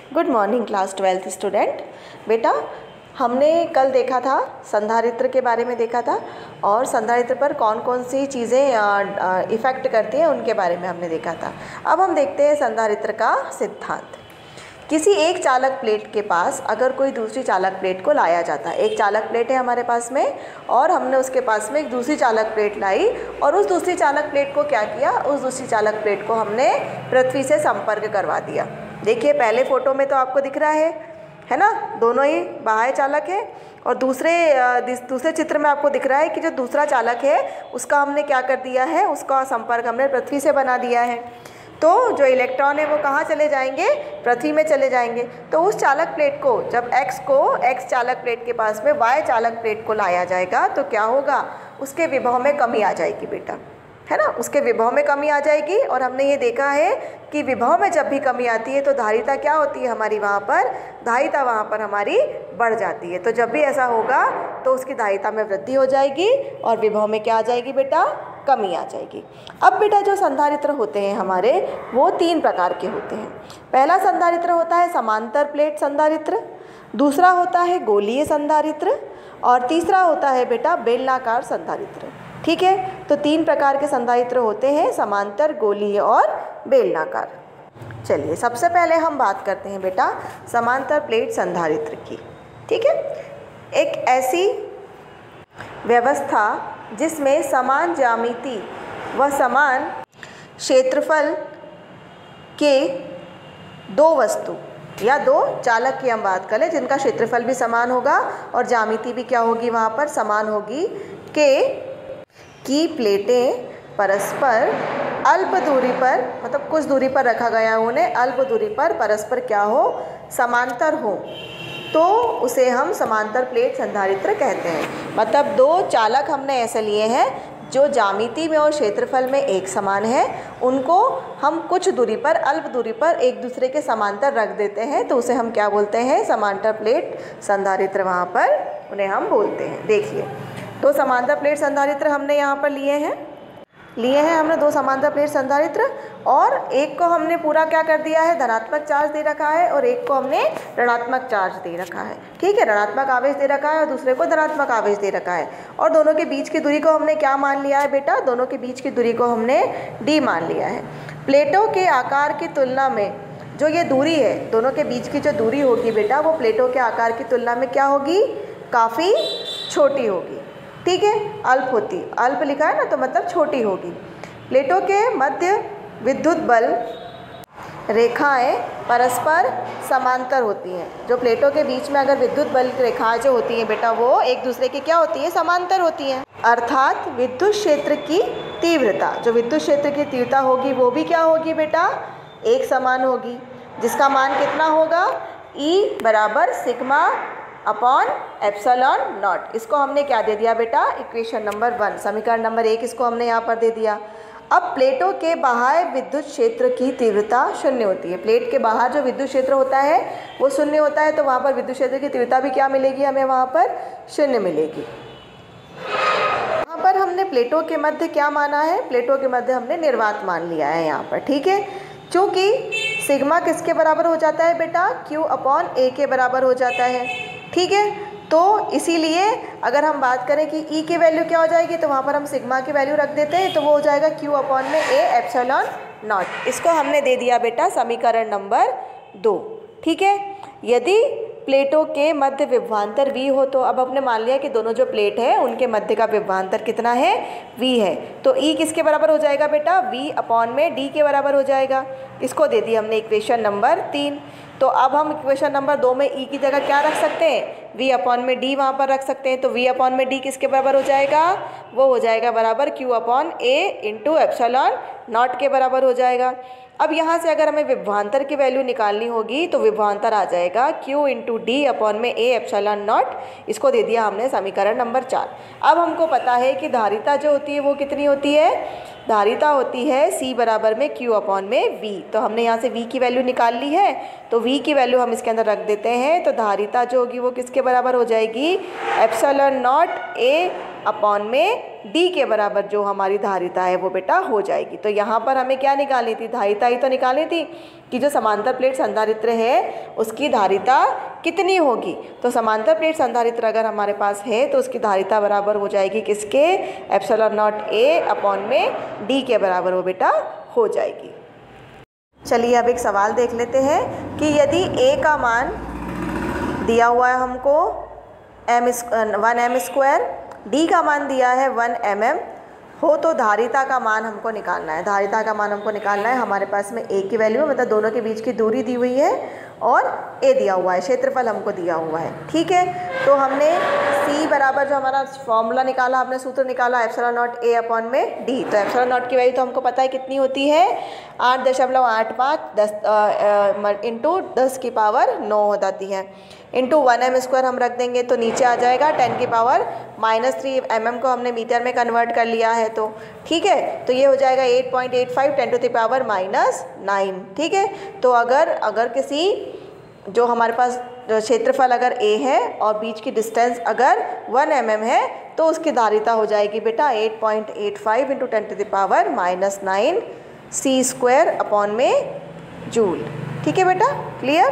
Good morning class 12th student. बेटा, हमने कल देखा था संधारित्र के बारे में देखा था और संधारित्र पर कौन कौन सी चीज़ें इफ़ेक्ट करती हैं उनके बारे में हमने देखा था। अब हम देखते हैं संधारित्र का सिद्धांत। किसी एक चालक प्लेट के पास अगर कोई दूसरी चालक प्लेट को लाया जाता है, एक चालक प्लेट है हमारे पास में और हमने उसके पास में एक दूसरी चालक प्लेट लाई और उस दूसरी चालक प्लेट को क्या किया, उस दूसरी चालक प्लेट को हमने पृथ्वी से संपर्क करवा दिया। देखिए पहले फ़ोटो में तो आपको दिख रहा है ना, दोनों ही बाह्य चालक है और दूसरे चित्र में आपको दिख रहा है कि जो दूसरा चालक है उसका हमने क्या कर दिया है, उसका संपर्क हमने पृथ्वी से बना दिया है। तो जो इलेक्ट्रॉन है वो कहाँ चले जाएंगे, पृथ्वी में चले जाएंगे। तो उस चालक प्लेट को जब x चालक प्लेट के पास में y चालक प्लेट को लाया जाएगा तो क्या होगा, उसके विभव में कमी आ जाएगी बेटा, है ना, उसके विभव में कमी आ जाएगी। और हमने ये देखा है कि विभव में जब भी कमी आती है तो धारिता क्या होती है हमारी, वहाँ पर धारिता वहाँ पर हमारी बढ़ जाती है। तो जब भी ऐसा होगा तो उसकी धारिता में वृद्धि हो जाएगी और विभव में क्या आ जाएगी बेटा, कमी आ जाएगी। अब बेटा जो संधारित्र होते हैं हमारे वो 3 प्रकार के होते हैं। पहला संधारित्र होता है समांतर प्लेट संधारित्र, दूसरा होता है गोलीय संधारित्र और तीसरा होता है बेटा बेलनाकार संधारित्र। ठीक है, तो 3 प्रकार के संधारित्र होते हैं, समांतर, गोलीय और बेलनाकार। चलिए सबसे पहले हम बात करते हैं बेटा समांतर प्लेट संधारित्र की। ठीक है, एक ऐसी व्यवस्था जिसमें समान ज्यामिति व समान क्षेत्रफल के 2 वस्तु या 2 चालक की हम बात करें जिनका क्षेत्रफल भी समान होगा और ज्यामिति भी क्या होगी वहाँ पर समान होगी, की प्लेटें परस्पर अल्प दूरी पर, मतलब कुछ दूरी पर रखा गया उन्हें, अल्प दूरी पर परस्पर क्या हो, समांतर हो, तो उसे हम समांतर प्लेट संधारित्र कहते हैं। मतलब 2 चालक हमने ऐसे लिए हैं जो ज्यामिति में और क्षेत्रफल में एक समान है, उनको हम कुछ दूरी पर, अल्प दूरी पर एक दूसरे के समांतर रख देते हैं तो उसे हम क्या बोलते हैं, समांतर प्लेट संधारित्र वहाँ पर उन्हें हम बोलते हैं। देखिए 2 समांतर प्लेट संधारित्र हमने यहाँ पर लिए हैं हमने 2 समांतर प्लेट संधारित्र और एक को हमने पूरा क्या कर दिया है, धनात्मक चार्ज दे रखा है और एक को हमने ऋणात्मक चार्ज दे रखा है। ठीक है, ऋणात्मक आवेश दे रखा है और दूसरे को धनात्मक आवेश दे रखा है और दोनों के बीच की दूरी को हमने क्या मान लिया है बेटा, दोनों के बीच की दूरी को हमने d मान लिया है। प्लेटों के आकार की तुलना में जो ये दूरी है, दोनों के बीच की जो दूरी होगी बेटा वो प्लेटों के आकार की तुलना में क्या होगी, काफ़ी छोटी होगी। ठीक है, अल्प होती, अल्प लिखा है ना तो मतलब छोटी होगी। प्लेटों के मध्य विद्युत बल रेखाएं परस्पर समांतर होती हैं। जो प्लेटों के बीच में अगर विद्युत बल रेखाएं जो होती हैं बेटा वो एक दूसरे की क्या होती है, समांतर होती हैं। अर्थात विद्युत क्षेत्र की तीव्रता, जो विद्युत क्षेत्र की तीव्रता होगी वो भी क्या होगी बेटा, एक समान होगी, जिसका मान कितना होगा, E बराबर सिग्मा अपॉन एप्सिलॉन नॉट। इसको हमने क्या दे दिया बेटा, इक्वेशन नंबर 1, समीकरण नंबर 1 इसको हमने यहाँ पर दे दिया। अब प्लेटों के बाहर विद्युत क्षेत्र की तीव्रता 0 होती है। प्लेट के बाहर जो विद्युत क्षेत्र होता है वो 0 होता है, तो वहाँ पर विद्युत क्षेत्र की तीव्रता भी क्या मिलेगी हमें, वहाँ पर 0 मिलेगी। यहाँ पर हमने प्लेटों के मध्य क्या माना है, प्लेटों के मध्य हमने निर्वात मान लिया है यहाँ पर। ठीक है, चूँकि सिग्मा किसके बराबर हो जाता है बेटा, Q अपॉन A के बराबर हो जाता है। ठीक है, तो इसीलिए अगर हम बात करें कि E की वैल्यू क्या हो जाएगी तो वहाँ पर हम सिग्मा की वैल्यू रख देते हैं तो वो हो जाएगा Q अपॉन में A एप्सिलॉन नॉट। इसको हमने दे दिया बेटा समीकरण नंबर 2। ठीक है, यदि प्लेटों के मध्य विभवांतर V हो तो अब हमने मान लिया कि दोनों जो प्लेट है उनके मध्य का विभवांतर कितना है, V है, तो E किसके बराबर हो जाएगा बेटा, V अपॉन में D के बराबर हो जाएगा। इसको दे दी हमने इक्वेशन नंबर 3। तो अब हम इक्वेशन नंबर 2 में E की जगह क्या रख सकते हैं, V अपॉन में D वहाँ पर रख सकते हैं। तो V अपॉन में D किसके बराबर हो जाएगा, वो हो जाएगा बराबर Q upon A into epsilon not के बराबर हो जाएगा। अब यहाँ से अगर हमें विभवांतर की वैल्यू निकालनी होगी तो विभवांतर आ जाएगा Q इंटू D अपॉन में A एप्सिलॉन नॉट। इसको दे दिया हमने समीकरण नंबर 4। अब हमको पता है कि धारिता जो होती है वो कितनी होती है, धारिता होती है C बराबर में Q अपॉन में V। तो हमने यहाँ से V की वैल्यू निकाल ली है तो V की वैल्यू हम इसके अंदर रख देते हैं। तो धारिता जो होगी वो किसके बराबर हो जाएगी, एप्सिलॉन नॉट A अपॉन में d के बराबर जो हमारी धारिता है वो बेटा हो जाएगी। तो यहाँ पर हमें क्या निकालनी थी, धारिता ही तो निकालनी थी कि जो समांतर प्लेट संधारित्र है उसकी धारिता कितनी होगी। तो समांतर प्लेट संधारित्र अगर हमारे पास है तो उसकी धारिता बराबर हो जाएगी किसके, एप्सिलॉन नॉट a अपॉन में d के बराबर वो बेटा हो जाएगी। चलिए अब एक सवाल देख लेते हैं कि यदि a का मान दिया हुआ है हमको 1m², d का मान दिया है 1mm हो, तो धारिता का मान हमको निकालना है। धारिता का मान हमको निकालना है, हमारे पास में a की वैल्यू मतलब दोनों के बीच की दूरी दी हुई है और a दिया हुआ है, क्षेत्रफल हमको दिया हुआ है। ठीक है, तो हमने c बराबर जो हमारा फॉर्मूला निकाला, हमने सूत्र निकाला एप्सिलॉन नॉट a अपॉन में d। तो एप्सिलॉन नॉट की वैल्यू तो हमको पता है कितनी होती है, 8.85 इंटू 10 की पावर 9 हो जाती है, इंटू 1m² हम रख देंगे तो नीचे आ जाएगा 10 की पावर -3 mm को हमने मीटर में कन्वर्ट कर लिया है। तो ठीक है, तो ये हो जाएगा 8.85 10 टू द पावर -9। ठीक है, तो अगर किसी जो हमारे पास क्षेत्रफल अगर a है और बीच की डिस्टेंस अगर 1 mm है तो उसकी धारिता हो जाएगी बेटा 8.85 into 10 to the power -9 c² upon में जूल। ठीक है बेटा, क्लियर।